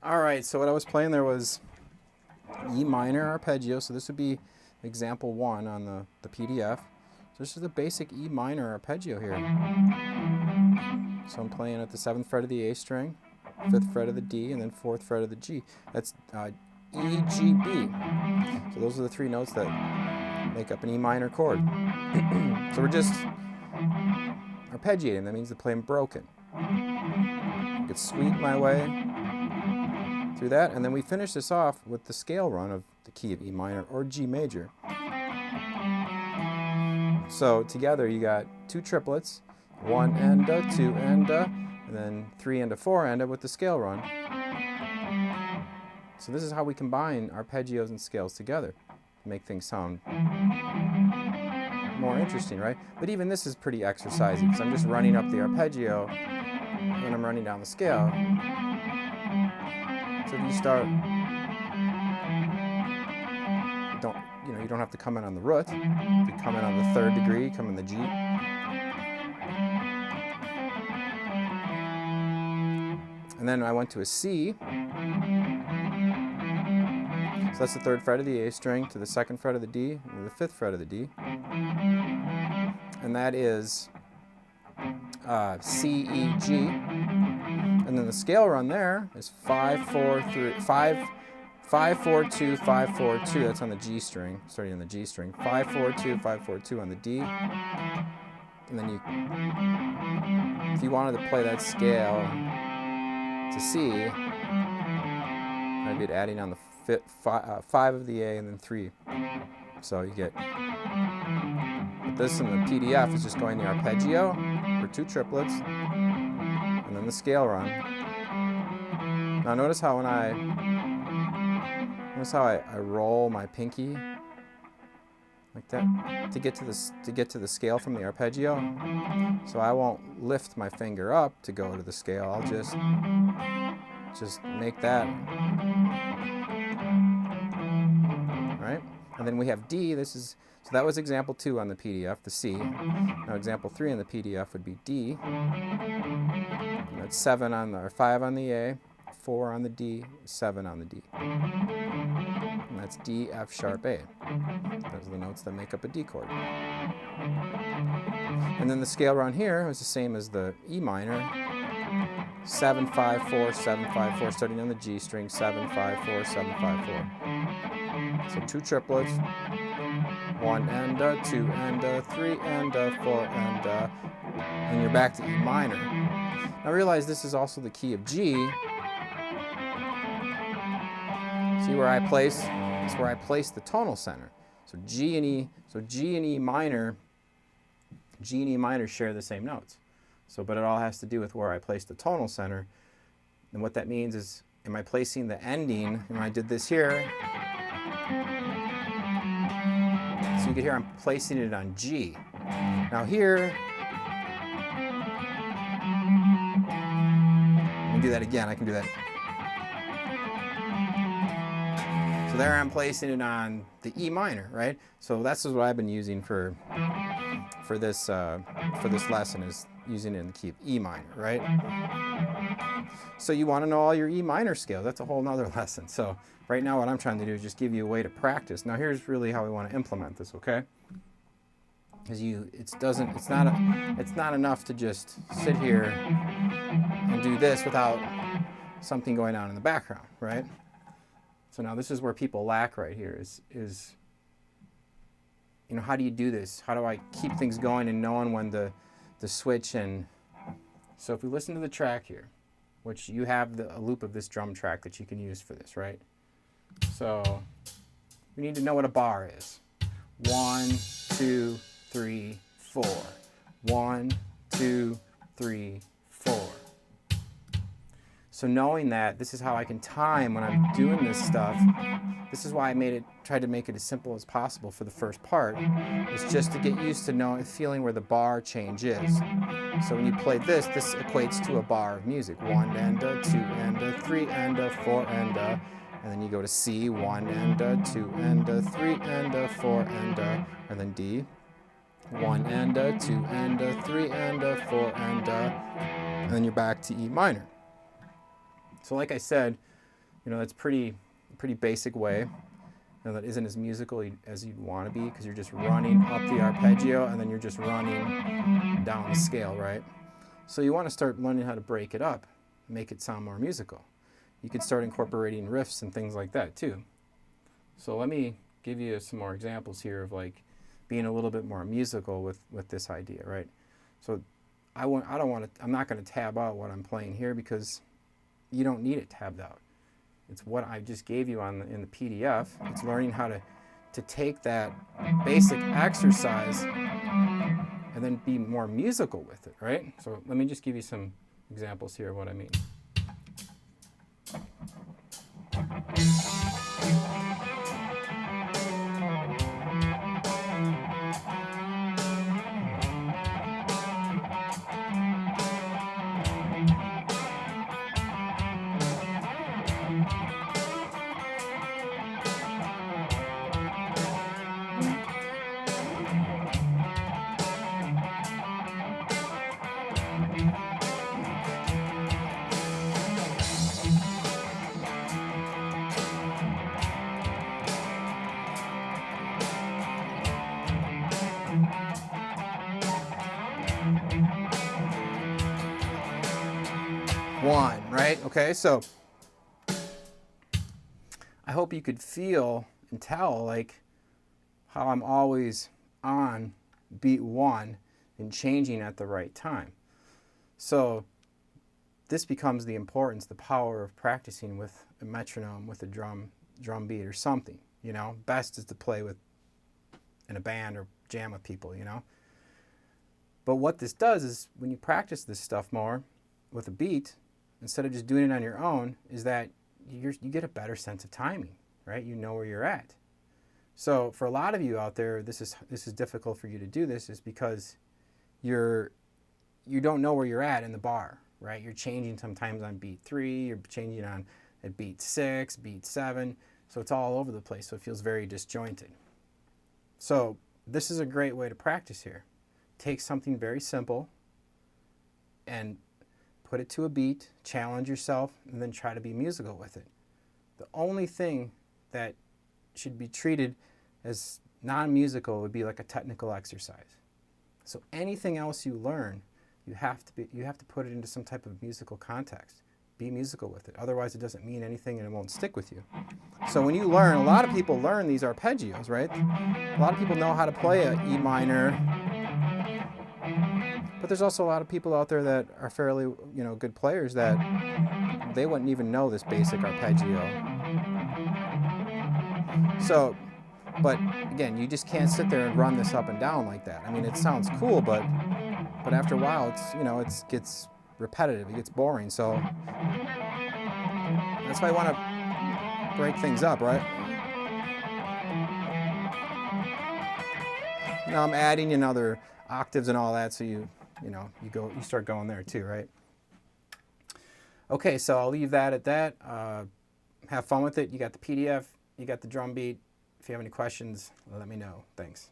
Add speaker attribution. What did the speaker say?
Speaker 1: All right, so what I was playing there was E minor arpeggio. So this would be example 1 on the PDF. So this is the basic E minor arpeggio here. So I'm playing at the 7th fret of the A string, 5th fret of the D, and then 4th fret of the G. That's E, G, B. So those are the 3 notes that make up an E minor chord. So we're just arpeggiating. That means to play them broken. I could sweep my way through that, and then we finish this off with the scale run of the key of E minor or G major. So together you got 2 triplets, 1 and a, 2 and a, and then 3 and a, 4 and a with the scale run. So this is how we combine arpeggios and scales together to make things sound more interesting, right? But even this is pretty exercising because I'm just running up the arpeggio and I'm running down the scale. So if you start, you don't have to come in on the root. You can come in on the 3rd degree, come in the G. And then I went to a C. So that's the 3rd fret of the A string to the 2nd fret of the D and the 5th fret of the D. And that is C, E, G. And then the scale run there is 5, 4, 3, 5, 5, 4, 2, 5, 4, 2. That's on the G string, starting on the G string. 5, 4, 2, 5, 4, 2 on the D. And then if you wanted to play that scale to C, I'd be adding on the 5 of the A and then 3. So you get this in the PDF is just going the arpeggio for 2 triplets and then the scale run. Now notice how I roll my pinky like that to get to the scale from the arpeggio. So I won't lift my finger up to go to the scale. I'll just make that. Right? And then we have D. So that was example 2 on the PDF, the C. Now example 3 on the PDF would be D. And that's 5 on the A, 4 on the D, 7 on the D. And that's D, F sharp, A. Those are the notes that make up a D chord. And then the scale run here is the same as the E minor. 7, 5, 4, 7, 5, 4, starting on the G string, 7, 5, 4, 7, 5, 4. So 2 triplets, 1 and a, 2 and a, 3 and a, 4 and a, and you're back to E minor. Now realize this is also the key of G. See where I place? It's where I place the tonal center. So G and E minor share the same notes. But it all has to do with where I place the tonal center. And what that means is, am I placing the ending? When I did this here, so you can hear I'm placing it on G. Now here, let me do that again. I can do that. So there I'm placing it on the E minor, right? So that's what I've been using for this lesson, is using it in the key of E minor, right? So you want to know all your E minor scales. That's a whole nother lesson. So right now what I'm trying to do is just give you a way to practice. Now here's really how we want to implement this, okay? Because it's not enough to just sit here and do this without something going on in the background, right? So now this is where people lack right here is how do you do this? How do I keep things going and knowing when to switch? And so if we listen to the track here, which you have a loop of this drum track that you can use for this, right? So we need to know what a bar is. 1, 2, 3, 4. 1, 2, 3, 4. So knowing that, this is how I can time when I'm doing this stuff. This is why I tried to make it as simple as possible for the first part. It's just to get used to feeling where the bar change is. So when you play this equates to a bar of music. 1 and a, 2 and a, 3 and a, 4 and a. And then you go to C, 1 and a, 2 and a, 3 and a, 4 and a. And then D, 1 and a, 2 and a, 3 and a, 4 and a. And then you're back to E minor. So like I said, That's pretty basic way. That isn't as musical as you'd want to be, because you're just running up the arpeggio and then you're just running down the scale, right? So you want to start learning how to break it up, make it sound more musical. You could start incorporating riffs and things like that too. So let me give you some more examples here of like being a little bit more musical with this idea, right? So I'm not going to tab out what I'm playing here, because you don't need it tabbed out. It's what I just gave you in the PDF. It's learning how to take that basic exercise and then be more musical with it, right? So let me just give you some examples here of what I mean. One, right? Okay, so I hope you could feel and tell like how I'm always on beat 1 and changing at the right time. So this becomes the importance, the power of practicing with a metronome, with a drum beat or something. Best is to play with in a band or jam with people. But what this does is, when you practice this stuff more with a beat, instead of just doing it on your own, is that you get a better sense of timing, right? You know where you're at. So for a lot of you out there, this is difficult for you to do this, is because you don't know where you're at in the bar, right? You're changing sometimes on beat 3, you're changing on at beat 6, beat 7, so it's all over the place, so it feels very disjointed. So this is a great way to practice here. Take something very simple and put it to a beat, challenge yourself, and then try to be musical with it. The only thing that should be treated as non-musical would be like a technical exercise. So anything else you learn, you have to put it into some type of musical context. Be musical with it. Otherwise, it doesn't mean anything and it won't stick with you. So when you learn, a lot of people learn these arpeggios, right? A lot of people know how to play a E minor, but there's also a lot of people out there that are fairly, good players that they wouldn't even know this basic arpeggio. So, but again, you just can't sit there and run this up and down like that. I mean, it sounds cool, but after a while, it gets repetitive, it gets boring. So that's why I want to break things up, right? Now I'm adding in other octaves and all that, so you start going there too, right? Okay, so I'll leave that at that. Have fun with it. You got the PDF, you got the drum beat. If you have any questions, let me know. Thanks.